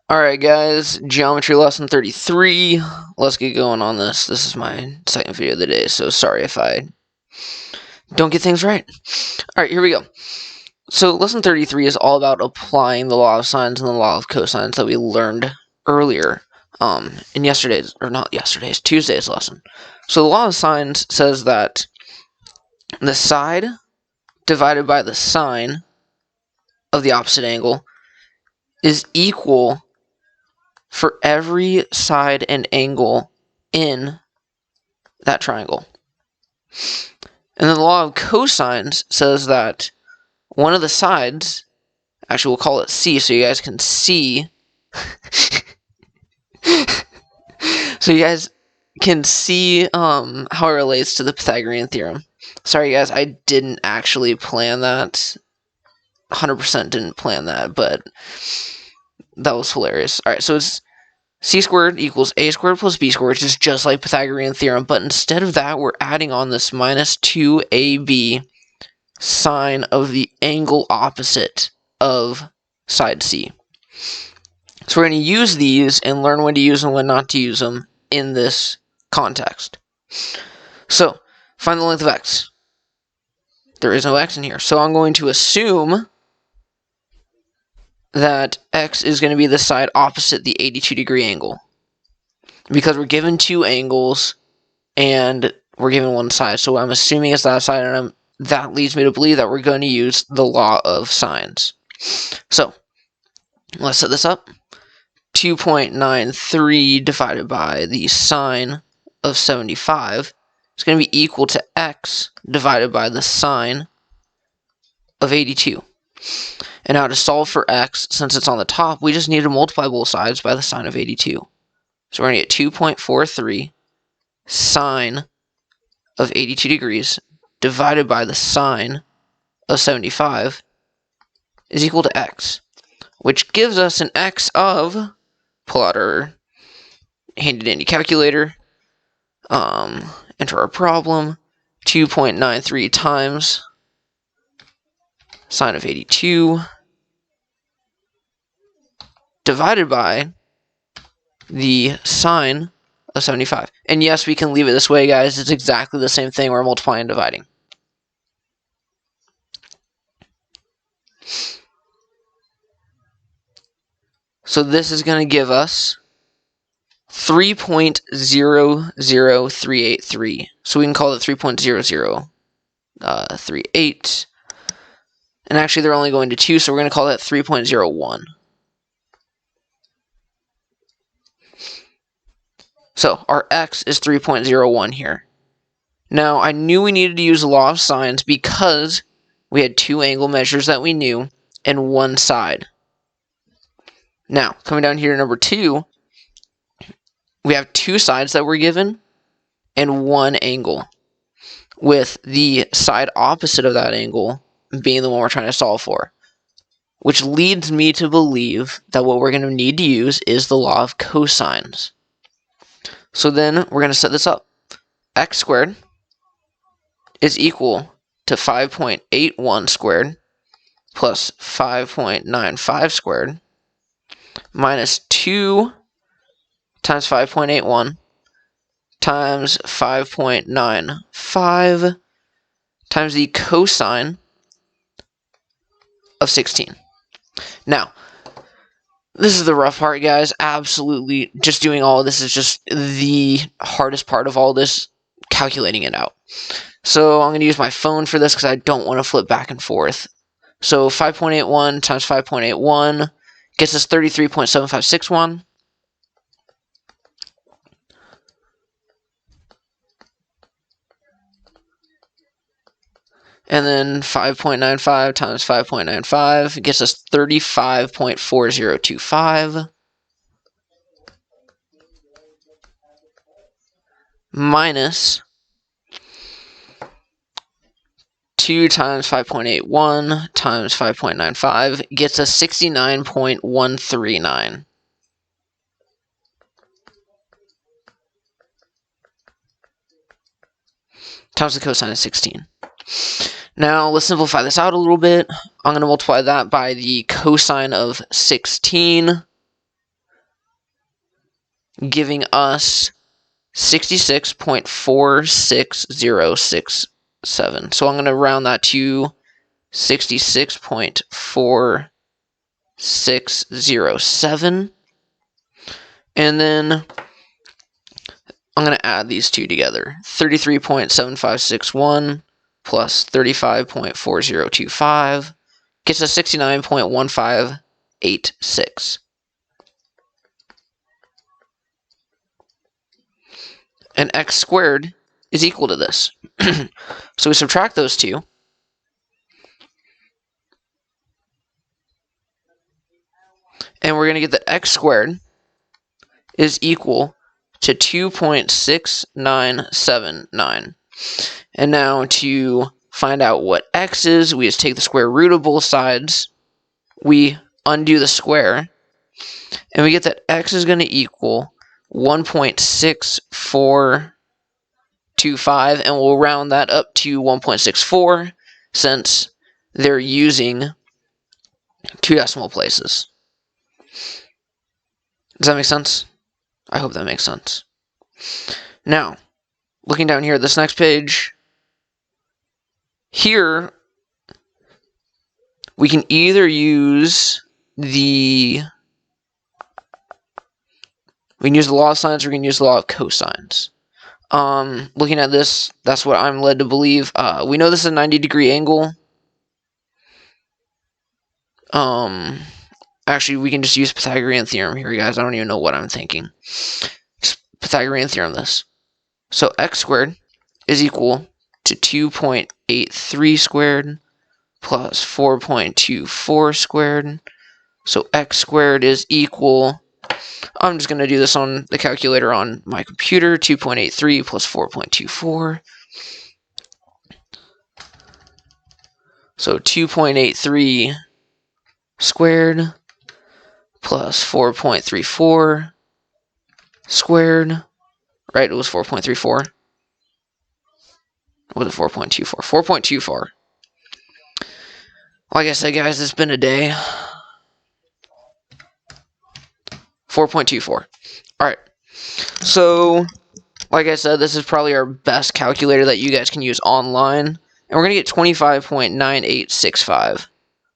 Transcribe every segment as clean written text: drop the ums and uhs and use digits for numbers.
Alright guys, geometry lesson 33. Let's get going on this. This is my second video of the day, so sorry if I don't get things right. Alright, here we go. So lesson 33 is all about applying the law of sines and the law of cosines that we learned earlier in Tuesday's lesson. So the law of sines says that the side divided by the sine of the opposite angle is equal for every side and angle in that triangle. And then the law of cosines says that one of the sides, actually we'll call it C so you guys can see, how it relates to the Pythagorean theorem. Sorry guys, I didn't actually plan that. 100% didn't plan that, but that was hilarious. Alright, so it's c squared equals a squared plus b squared, which is just like Pythagorean theorem, but instead of that, we're adding on this minus 2ab sine of the angle opposite of side C. So we're going to use these and learn when to use them and when not to use them in this context. So, find the length of x. There is no x in here, so I'm going to assume that x is going to be the side opposite the 82-degree angle. Because we're given two angles, and we're given one side, so I'm assuming it's that side, and that leads me to believe that we're going to use the law of sines. So, let's set this up. 2.93 divided by the sine of 75 is going to be equal to x divided by the sine of 82. And now to solve for x, since it's on the top, we just need to multiply both sides by the sine of 82. So we're going to get 2.43 sine of 82 degrees divided by the sine of 75 is equal to x, which gives us an x of, pull out our handy-dandy calculator, enter our problem, 2.93 times sine of 82 divided by the sine of 75. And yes, we can leave it this way, guys. It's exactly the same thing. We're multiplying and dividing. So this is going to give us 3.00383. So we can call it 3.0038. And actually, they're only going to 2, so we're going to call that 3.01. So our x is 3.01 here. Now, I knew we needed to use the law of sines because we had two angle measures that we knew and one side. Now, coming down here to number 2, we have two sides that were given and one angle, with the side opposite of that angle being the one we're trying to solve for, which leads me to believe that what we're going to need to use is the law of cosines. So then we're going to set this up. X squared is equal to 5.81 squared plus 5.95 squared minus 2 times 5.81 times 5.95 times the cosine of 16. Now, this is the rough part, guys. Absolutely, just doing all of this is just the hardest part of all this, calculating it out. So I'm going to use my phone for this because I don't want to flip back and forth. So 5.81 times 5.81 gets us 33.7561. And then 5.95 times 5.95 gets us 35.4025 minus 2 times 5.81 times 5.95 gets us 69.139. Times the cosine of 16. Now, let's simplify this out a little bit. I'm going to multiply that by the cosine of 16. giving us 66.46067. So I'm going to round that to 66.4607. And then I'm going to add these two together. 33.7561 plus 35.4025 gets us 69.1586. And x squared is equal to this. So we subtract those two. And we're going to get that x squared is equal to 2.6979. And now to find out what x is, we just take the square root of both sides. We undo the square. And we get that x is going to equal 1.6425, and we'll round that up to 1.64 since they're using two decimal places. Does that make sense? I hope that makes sense. Now, looking down here at this next page, here we can either use the law of sines or we can use the law of cosines. Looking at this, that's what I'm led to believe. We know this is a 90-degree angle. Actually, we can just use Pythagorean theorem here, guys. I don't even know what I'm thinking. Just Pythagorean theorem this. So x squared is equal to 2.83 squared plus 4.24 squared. So x squared is equal, I'm just going to do this on the calculator on my computer, 2.83 plus 4.24. So 2.83 squared plus 4.34 squared, right? It was 4.34. What was it, 4.24? 4.24. Like I said, guys, it's been a day. 4.24. Alright. So, like I said, this is probably our best calculator that you guys can use online. And we're going to get 25.9865.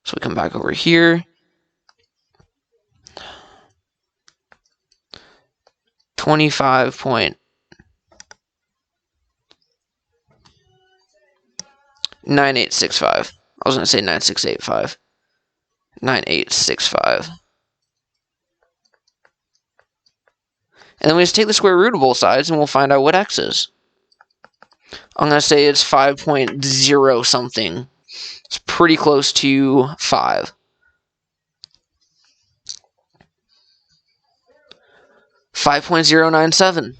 So we come back over here. 25.9865. I was going to say 9685. 9865. And then we just take the square root of both sides and we'll find out what x is. I'm going to say it's 5.0 something. It's pretty close to 5. 5.097.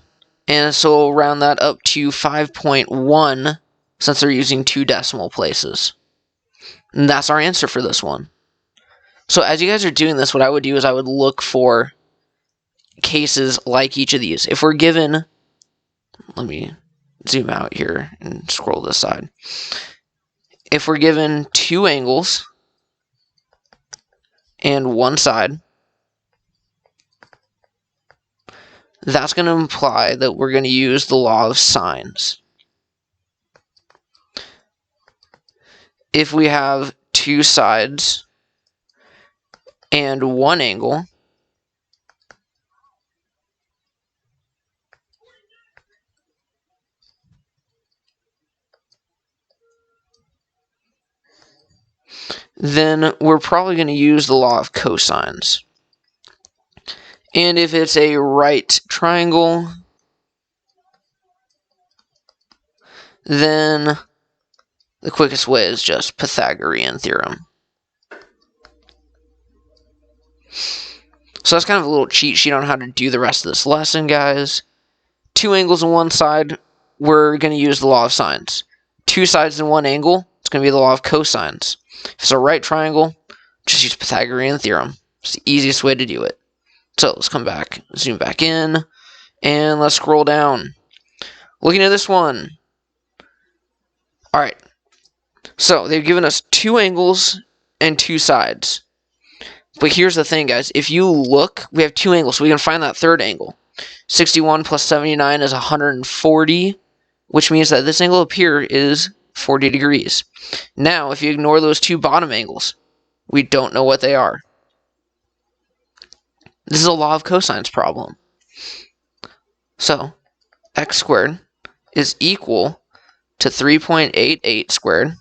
And so we'll round that up to 5.1 since they're using two decimal places. And that's our answer for this one. So as you guys are doing this, what I would do is I would look for cases like each of these. If we're given, let me zoom out here and scroll this side. If we're given two angles and one side, that's going to imply that we're going to use the law of sines. If we have two sides and one angle, then we're probably going to use the law of cosines. And if it's a right triangle, then the quickest way is just Pythagorean theorem. So that's kind of a little cheat sheet on how to do the rest of this lesson, guys. Two angles on one side, we're going to use the law of sines. Two sides and one angle, it's going to be the law of cosines. If it's a right triangle, just use Pythagorean theorem. It's the easiest way to do it. So let's come back, zoom back in, and let's scroll down. Looking at this one. Alright, so they've given us two angles and two sides. But here's the thing, guys. If you look, we have two angles, so we can find that third angle. 61 plus 79 is 140, which means that this angle up here is 40 degrees. Now, if you ignore those two bottom angles, we don't know what they are. This is a law of cosines problem. So, x squared is equal to 3.88 squared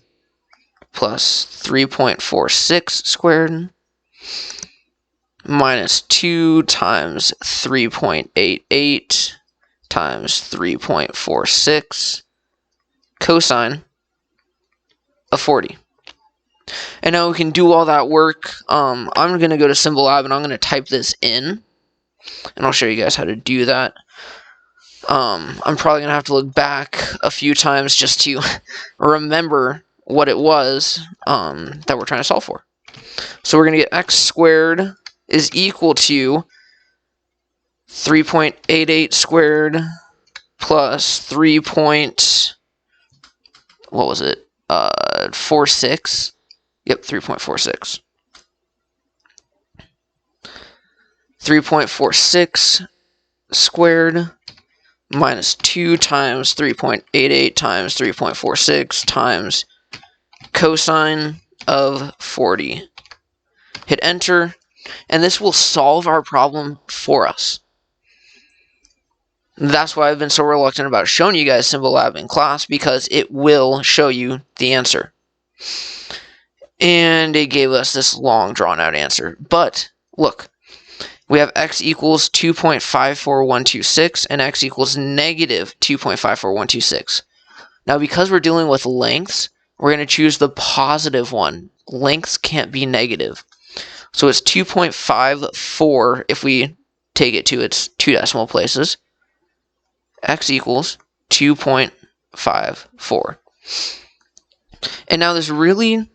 plus 3.46 squared minus 2 times 3.88 times 3.46 cosine of 40. And now we can do all that work. I'm going to go to Symbolab and I'm going to type this in. And I'll show you guys how to do that. I'm probably going to have to look back a few times just to remember what it was that we're trying to solve for. So we're going to get x squared is equal to 3.88 squared plus 46. Yep, 3.46. 3.46 squared minus 2 times 3.88 times 3.46 times cosine of 40. Hit enter, and this will solve our problem for us. That's why I've been so reluctant about showing you guys Symbolab in class, because it will show you the answer. And it gave us this long drawn-out answer. But, look, we have x equals 2.54126 and x equals negative 2.54126. Now, because we're dealing with lengths, we're going to choose the positive one. Lengths can't be negative. So it's 2.54 if we take it to its 2 decimal places. X equals 2.54. And now this really,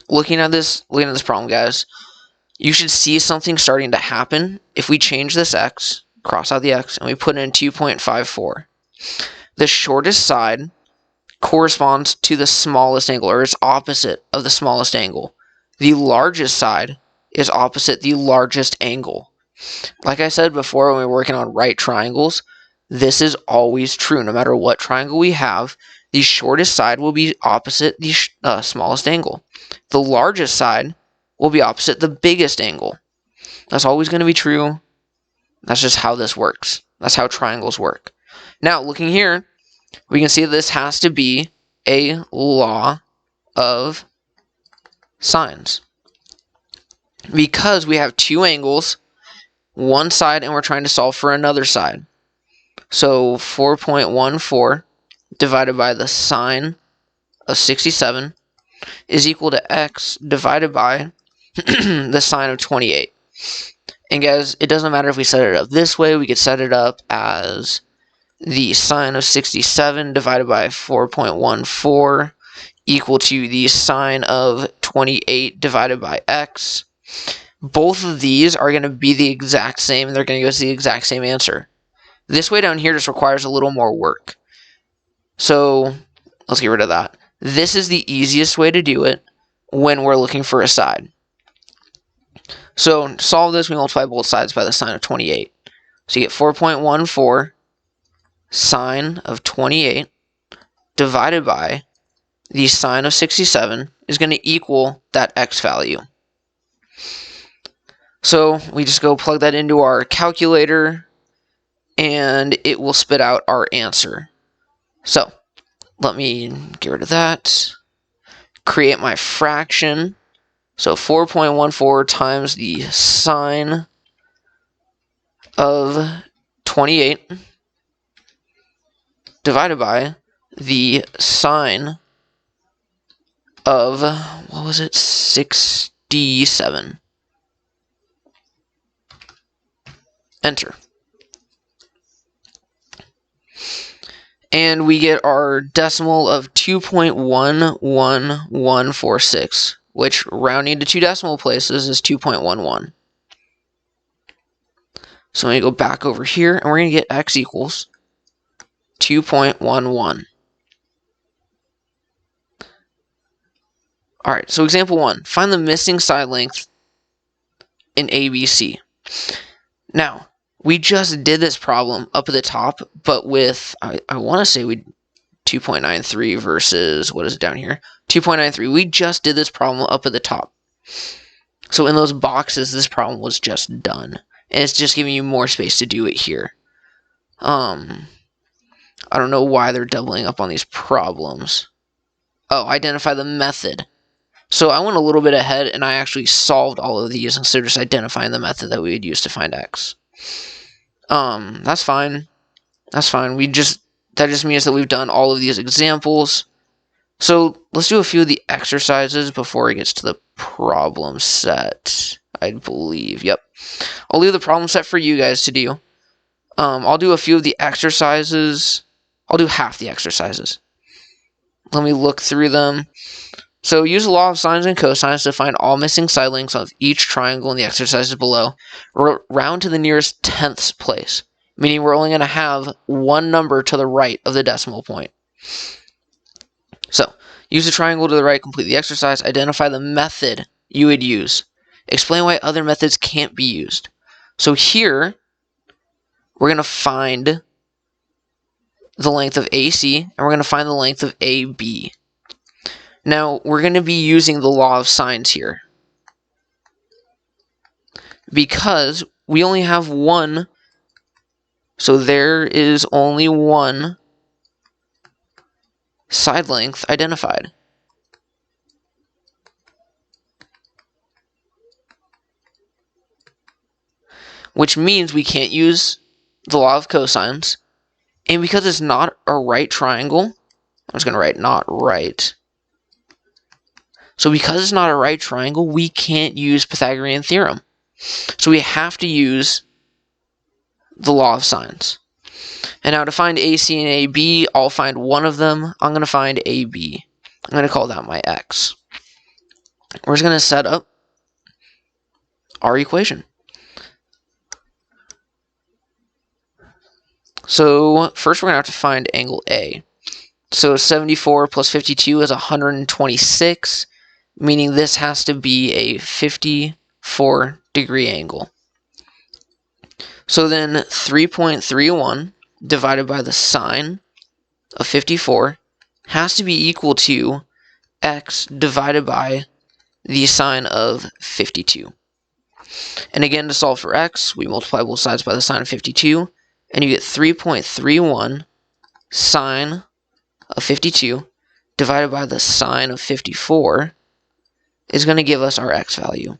looking at this problem, guys, you should see something starting to happen if we change this x, cross out the x, and we put in 2.54. The shortest side corresponds to the smallest angle, or is opposite of the smallest angle. The largest side is opposite the largest angle. Like I said before when we were working on right triangles, this is always true. No matter what triangle we have, the shortest side will be opposite the smallest angle. The largest side will be opposite the biggest angle. That's always going to be true. That's just how this works. That's how triangles work. Now, looking here, we can see this has to be a law of sines, because we have two angles, one side, and we're trying to solve for another side. So 4.14 divided by the sine of 67 is equal to x divided by the sine of 28. And guys, it doesn't matter if we set it up this way. We could set it up as the sine of 67 divided by 4.14 equal to the sine of 28 divided by x. Both of these are going to be the exact same, and they're going to give us the exact same answer. This way down here just requires a little more work. So let's get rid of that. This is the easiest way to do it when we're looking for a side. So to solve this, we multiply both sides by the sine of 28. So you get 4.14 sine of 28 divided by the sine of 67 is going to equal that x value. So we just go plug that into our calculator, and it will spit out our answer. So let me get rid of that. Create my fraction. So 4.14 times the sine of 28 divided by the sine of, 67. Enter. And we get our decimal of 2.11146, which rounding to 2 decimal places is 2.11. So I'm going to go back over here, and we're going to get x equals 2.11. Alright, so example 1. Find the missing side length in ABC. Now, we just did this problem up at the top, but with, I want to say we 2.93 versus, what is it down here? 2.93. We just did this problem up at the top. So in those boxes, this problem was just done. And it's just giving you more space to do it here. I don't know why they're doubling up on these problems. Oh, identify the method. So I went a little bit ahead, and I actually solved all of these instead of just identifying the method that we would use to find x. That's fine. That's fine. That just means that we've done all of these examples. So let's do a few of the exercises before it gets to the problem set, I believe. Yep. I'll leave the problem set for you guys to do. I'll do a few of the exercises. I'll do half the exercises. Let me look through them. So use the law of sines and cosines to find all missing side lengths of each triangle in the exercises below. Round to the nearest tenths place, meaning we're only going to have one number to the right of the decimal point. So, use the triangle to the right, complete the exercise, identify the method you would use. Explain why other methods can't be used. So here, we're going to find the length of AC, and we're going to find the length of AB. Now, we're going to be using the law of sines here, because we only have one, so there is only one side length identified. Which means we can't use the law of cosines, and because it's not a right triangle, I'm just going to write not right. So because it's not a right triangle, we can't use Pythagorean theorem. So we have to use the law of sines. And now to find AC and AB, I'll find one of them. I'm going to find AB. I'm going to call that my x. We're just going to set up our equation. So first we're going to have to find angle A. So 74 plus 52 is 126, meaning this has to be a 54-degree angle. So then 3.31 divided by the sine of 54 has to be equal to x divided by the sine of 52. And again, to solve for x, we multiply both sides by the sine of 52, and you get 3.31 sine of 52 divided by the sine of 54 is going to give us our x value.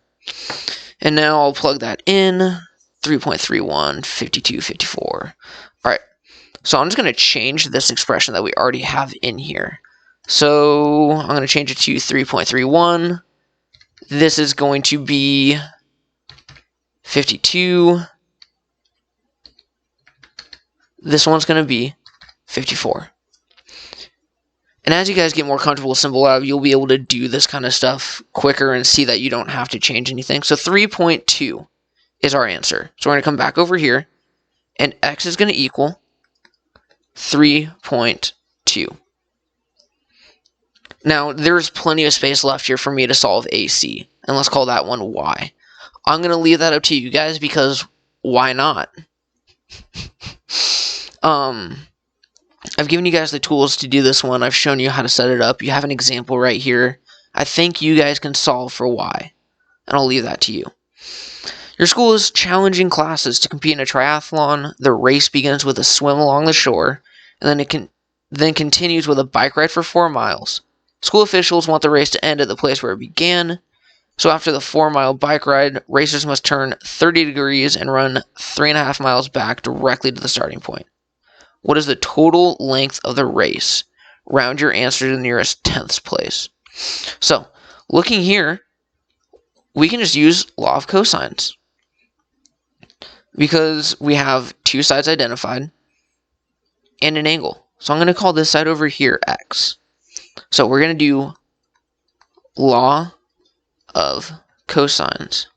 And now I'll plug that in, 3.31, 52, 54. Alright, so I'm just going to change this expression that we already have in here. So I'm going to change it to 3.31. This is going to be 52. This one's going to be 54. And as you guys get more comfortable with Symbol Lab, you'll be able to do this kind of stuff quicker and see that you don't have to change anything. So 3.2 is our answer. So we're going to come back over here, and x is going to equal 3.2. Now, there's plenty of space left here for me to solve AC, and let's call that one y. I'm going to leave that up to you guys because why not? I've given you guys the tools to do this one. I've shown you how to set it up. You have an example right here. I think you guys can solve for y, and I'll leave that to you. Your school is challenging classes to compete in a triathlon. The race begins with a swim along the shore, and then continues with a bike ride for 4 miles. School officials want the race to end at the place where it began. So after the 4-mile bike ride, racers must turn 30 degrees and run 3.5 miles back directly to the starting point. What is the total length of the race? Round your answer to the nearest tenths place. So, looking here, we can just use law of cosines, because we have two sides identified and an angle. So I'm going to call this side over here x. So we're going to do law of cosines.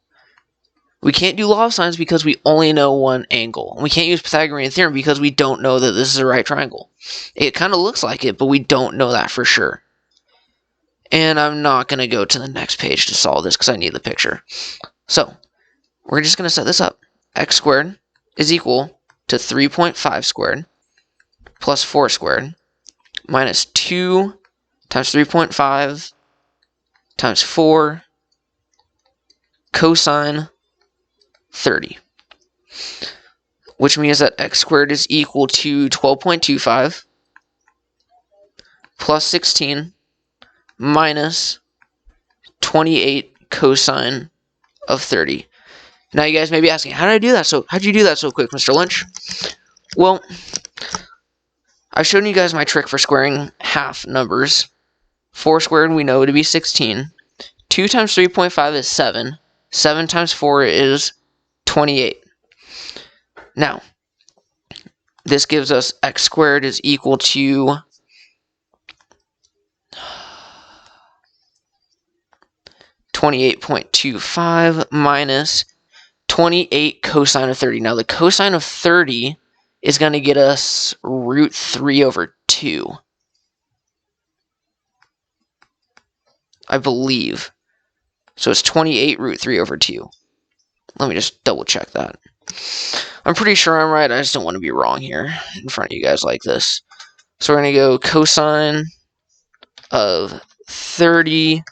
We can't do law of sines because we only know one angle. And we can't use Pythagorean theorem because we don't know that this is a right triangle. It kind of looks like it, but we don't know that for sure. And I'm not going to go to the next page to solve this because I need the picture. So, we're just going to set this up. X squared is equal to 3.5 squared plus 4 squared minus 2 times 3.5 times 4 cosine 30, which means that x squared is equal to 12.25 plus 16 minus 28 cosine of 30. Now you guys may be asking, how'd you do that so quick, Mr. Lynch? Well, I've shown you guys my trick for squaring half numbers. 4 squared we know to be 16. 2 times 3.5 is 7. 7 times 4 is 28. Now, this gives us x squared is equal to 28.25 minus 28 cosine of 30. Now, the cosine of 30 is going to get us root 3 over 2. I believe. So it's 28 root 3 over 2. Let me just double check that. I'm pretty sure I'm right. I just don't want to be wrong here in front of you guys like this. So we're going to go cosine of 30.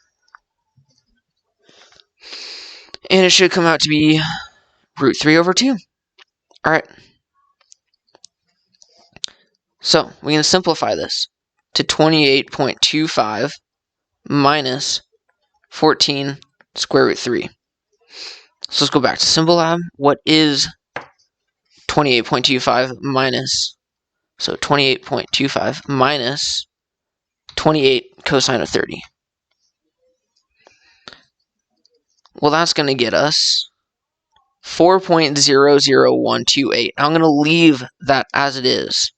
And it should come out to be root 3 over 2. Alright. So we can simplify this to 28.25 minus 14 square root 3. So let's go back to Symbol Lab. What is 28.25 minus, so 28.25 minus 28 cosine of 30? Well, that's going to get us 4.00128. I'm going to leave that as it is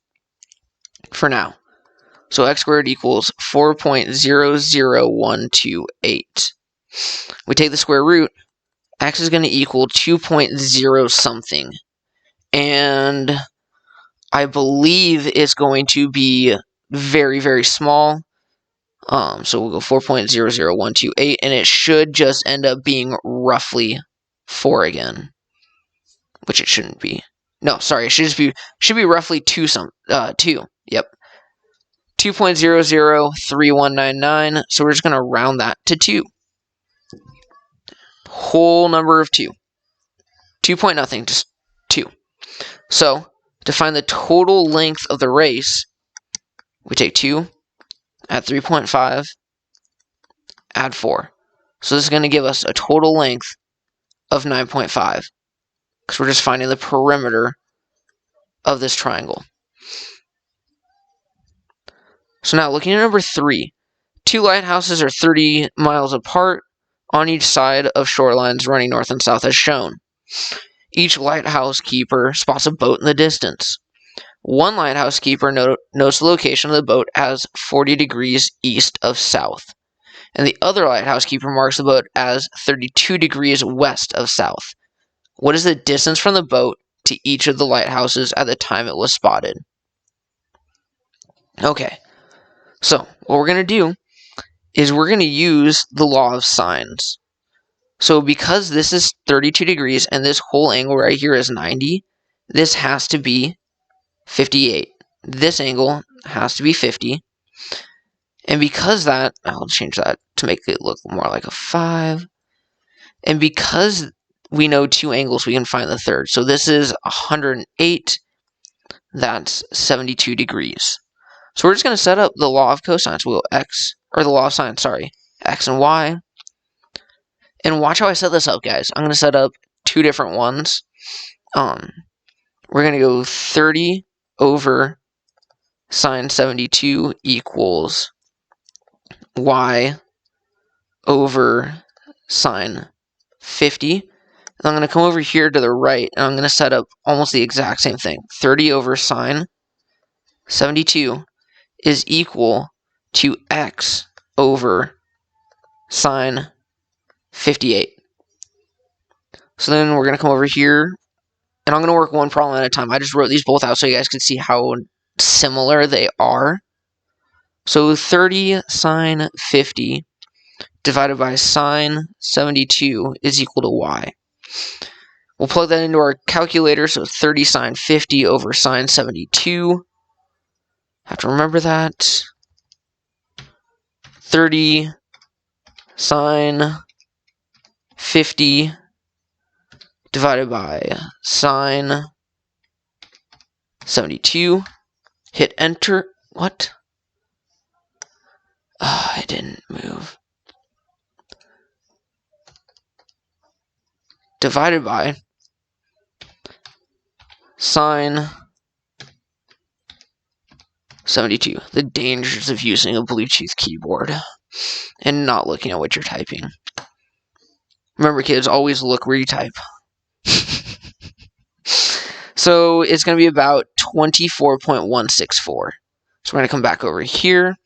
for now. So x squared equals 4.00128. We take the square root. X is going to equal 2.0 something. And I believe it's going to be very, very small. So we'll go 4.00128, and it should just end up being roughly 4 again, which it shouldn't be. No, sorry, it should be roughly 2 2. Yep. 2.003199. So we're just going to round that to 2. Whole number of 2. 2 point nothing, just 2. So to find the total length of the race, we take 2, add 3.5, add 4. So this is going to give us a total length of 9.5, because we're just finding the perimeter of this triangle. So now looking at number 3, 2 lighthouses are 30 miles apart on each side of shorelines running north and south as shown. Each lighthouse keeper spots a boat in the distance. One lighthouse keeper notes the location of the boat as 40 degrees east of south, and the other lighthouse keeper marks the boat as 32 degrees west of south. What is the distance from the boat to each of the lighthouses at the time it was spotted? Okay, so what we're going to do is we're going to use the law of sines. So because this is 32 degrees and this whole angle right here is 90, this has to be 58. This angle has to be 50. And because that, I'll change that to make it look more like a 5. And because we know 2 angles, we can find the third. So this is 108. That's 72 degrees. So we're just going to set up the law of cosines. We'll go the law of sines, sorry. X and Y. And watch how I set this up, guys. I'm going to set up 2 different ones. We're going to go 30 over sine 72 equals y over sine 50. And I'm going to come over here to the right, and I'm going to set up almost the exact same thing. 30 over sine 72 is equal to x over sine 58. So then we're going to come over here, and I'm going to work one problem at a time. I just wrote these both out so you guys can see how similar they are. So 30 sine 50 divided by sine 72 is equal to y. We'll plug that into our calculator, so 30 sine 50 over sine 72. Have to remember that. 30 sine 50 divided by sine 72. Hit enter. What? I didn't move. Divided by sine 72. The dangers of using a Bluetooth keyboard and not looking at what you're typing. Remember, kids, always look where you type. So it's going to be about 24.164. So we're going to come back over here,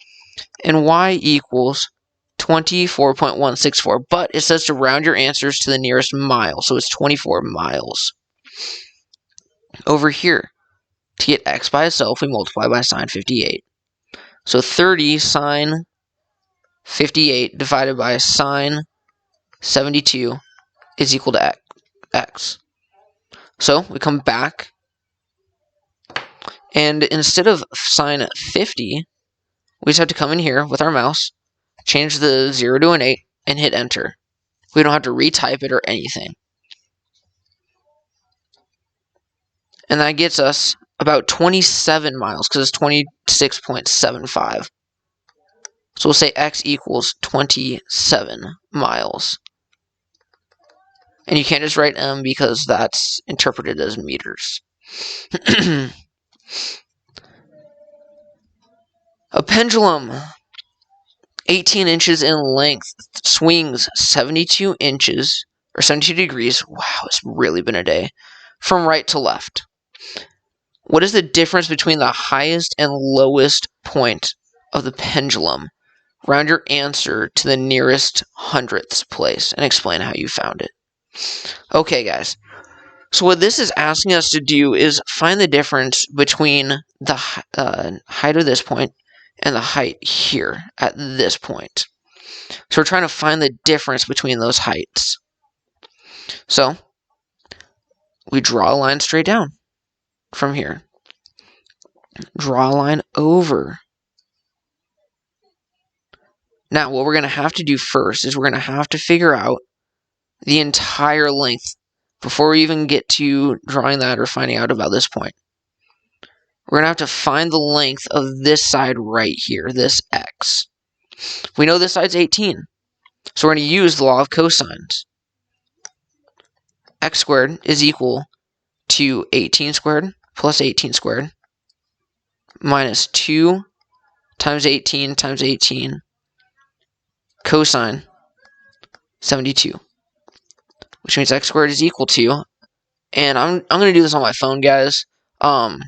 and y equals 24.164. But it says to round your answers to the nearest mile, so it's 24 miles. Over here, to get x by itself, we multiply by sine 58. So 30 sine 58 divided by sine 72 is equal to x. So we come back, and instead of sine 50, we just have to come in here with our mouse, change the 0 to an 8, and hit enter. We don't have to retype it or anything. And that gets us about 27 miles, because it's 26.75. So we'll say x equals 27 miles. And you can't just write m because that's interpreted as meters. A pendulum, 18 inches in length, swings 72 inches, or 72 degrees. Wow, it's really been a day. From right to left. What is the difference between the highest and lowest point of the pendulum? Round your answer to the nearest hundredths place and explain how you found it. Okay, guys. So what this is asking us to do is find the difference between the height of this point and the height here at this point. So we're trying to find the difference between those heights. So we draw a line straight down from here. Draw a line over. Now, what we're going to have to do first is we're going to have to figure out the entire length before we even get to drawing that or finding out about this point. We're going to have to find the length of this side right here, this x. We know this side's 18, so we're going to use the law of cosines. X squared is equal to 18 squared plus 18 squared minus 2 times 18 times 18 cosine 72, which means x squared is equal to, and I'm going to do this on my phone, guys. I'll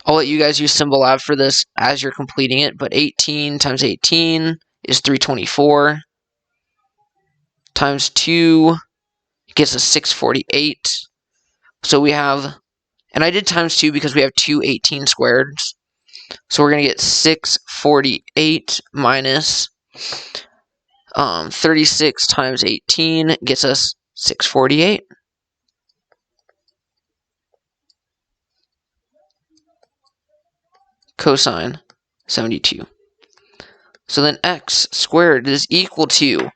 let you guys use Symbolab for this as you're completing it, but 18 times 18 is 324 times 2 gets us 648. So we have, and I did times 2 because we have two 18 squareds. So we're going to get 648 minus 36 times 18 gets us 648. Cosine 72. So then x squared is equal to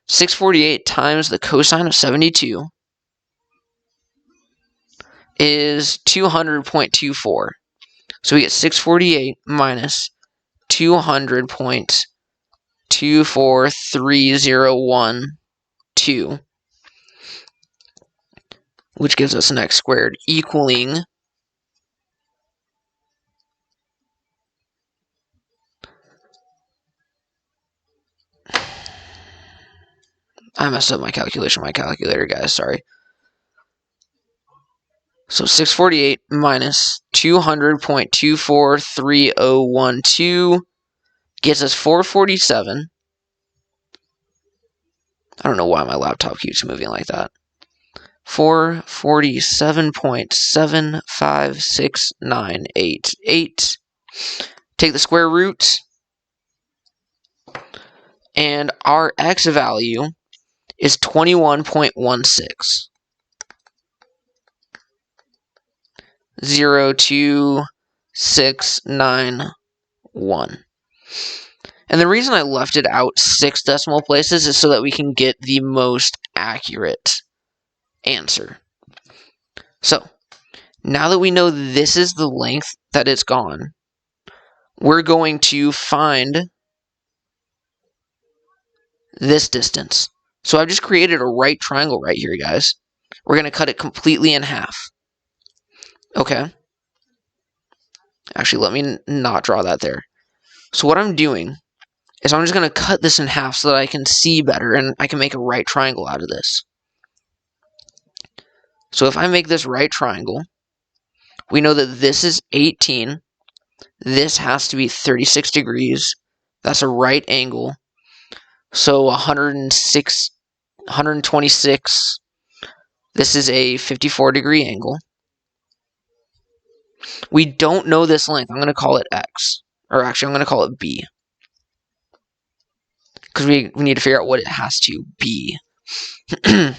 648 times the cosine of 72 is 200.24. So we get 648 minus 200.24301.2, which gives us an x squared equaling I messed up my calculation, my calculator, guys, sorry. So 648 minus 200.24301.2 gets us 447. I don't know why my laptop keeps moving like that. 447.75698. Take the square root, and our x value is 21.16. 0.02691. And the reason I left it out 6 decimal places is so that we can get the most accurate answer. So, now that we know this is the length that it's gone, we're going to find this distance. So I've just created a right triangle right here, guys. We're going to cut it completely in half. Okay. Actually, let me not draw that there. So what I'm doing is I'm just going to cut this in half so that I can see better and I can make a right triangle out of this. So if I make this right triangle, we know that this is 18. This has to be 36 degrees. That's a right angle. So 126. This is a 54-degree angle. We don't know this length. I'm going to call it X. Or actually, I'm going to call it B. Because we need to figure out what it has to be. And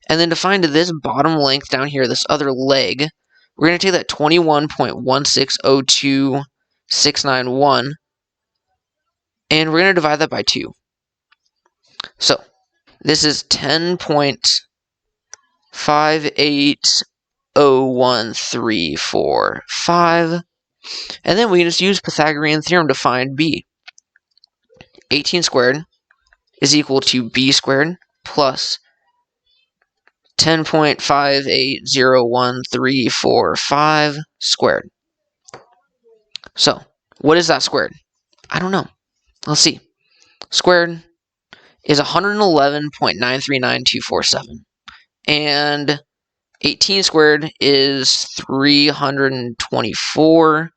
then to find this bottom length down here, this other leg, we're going to take that 21.1602691, and we're going to divide that by 2. So, this is 10.580135, and then we can just use Pythagorean theorem to find B. 18 squared is equal to B squared plus 10.580135 squared. So, what is that squared? I don't know. Let's see. Squared is 111.939247. And 18 squared is 324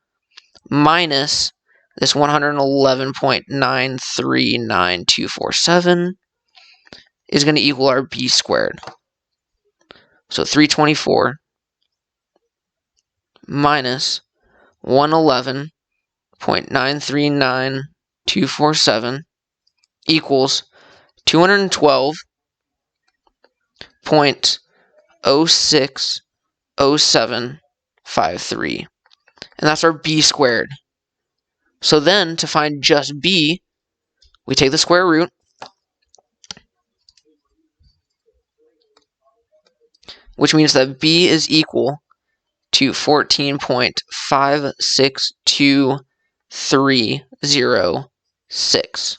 minus this 111.939247 is going to equal our B squared. So 324 minus 111.939247 equals 212.060753. And that's our B squared. So then, to find just B, we take the square root, which means that B is equal to 14.562306.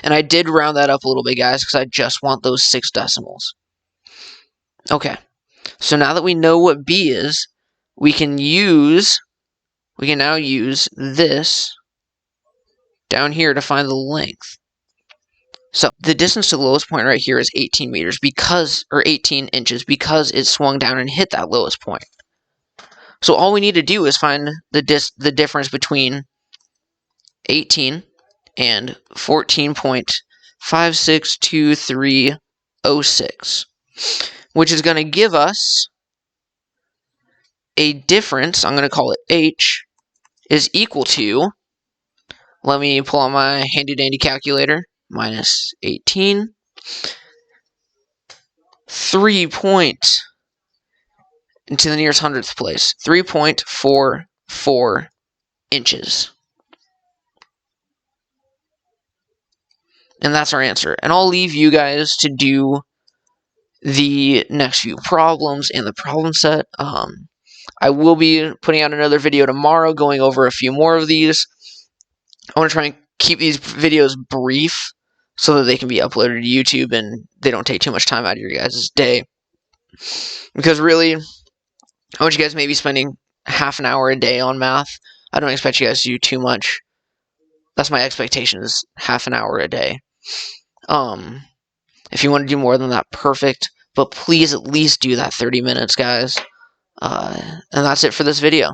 And I did round that up a little bit, guys, because I just want those 6 decimals. Okay, so now that we know what B is, we can now use this down here to find the length. So the distance to the lowest point right here is 18 meters or 18 inches because it swung down and hit that lowest point. So all we need to do is find the difference between 18 and 14.562306, which is going to give us a difference, I'm going to call it H, is equal to, let me pull out my handy-dandy calculator, minus 18, 3 into the nearest hundredth place, 3.44 inches. And that's our answer. And I'll leave you guys to do the next few problems and the problem set. I will be putting out another video tomorrow going over a few more of these. I want to try and keep these videos brief so that they can be uploaded to YouTube and they don't take too much time out of your guys' day. Because really, I want you guys maybe spending half an hour a day on math. I don't expect you guys to do too much. That's my expectation, is half an hour a day. If you want to do more than that, perfect. But please at least do that 30 minutes, guys. And that's it for this video.